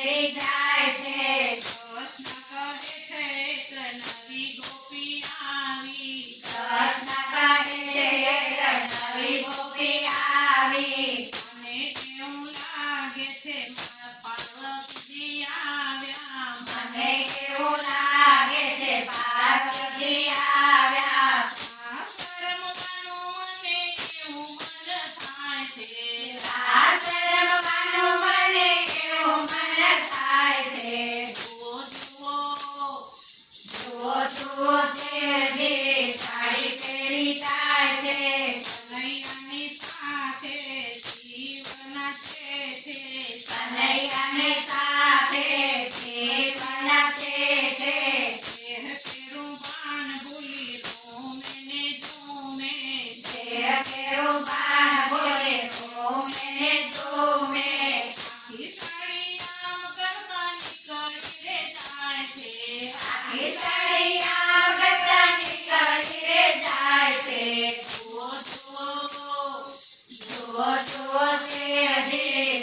ફેરી જાય છે કૃષ્ણ કહે છે એક નવી ગોપી આવી કૃષ્ણ કહે છે એક નવી ગોપી આવી મને કેવું લાગે છે પાર્વતીજી આવ્યા મને કેવું લાગે છે પાર્વતી આવ્યા રાસ રમવાનું મને કેવું મન થાય છે રાસ રમવાનું મને કેવું મન થાય છે જુઓ જુઓ જુઓ શેરજી સાડી ફેરી જાય છે કનૈયાની સાથે જીવ નાચે છે કનૈયાની સાથે જીવ નાચે છે પેરું બાણ ભૂલી રોમે ને ઝૂમે કેવું બાણ બોલે ઝૂમે ને ઝૂમે આખી સાડી આમ કરતા નીકળી રે જાય છે આખી સાડી આમ કરતા નીકળી રે જાય છે જુઓ જુઓ જુઓ શેરજી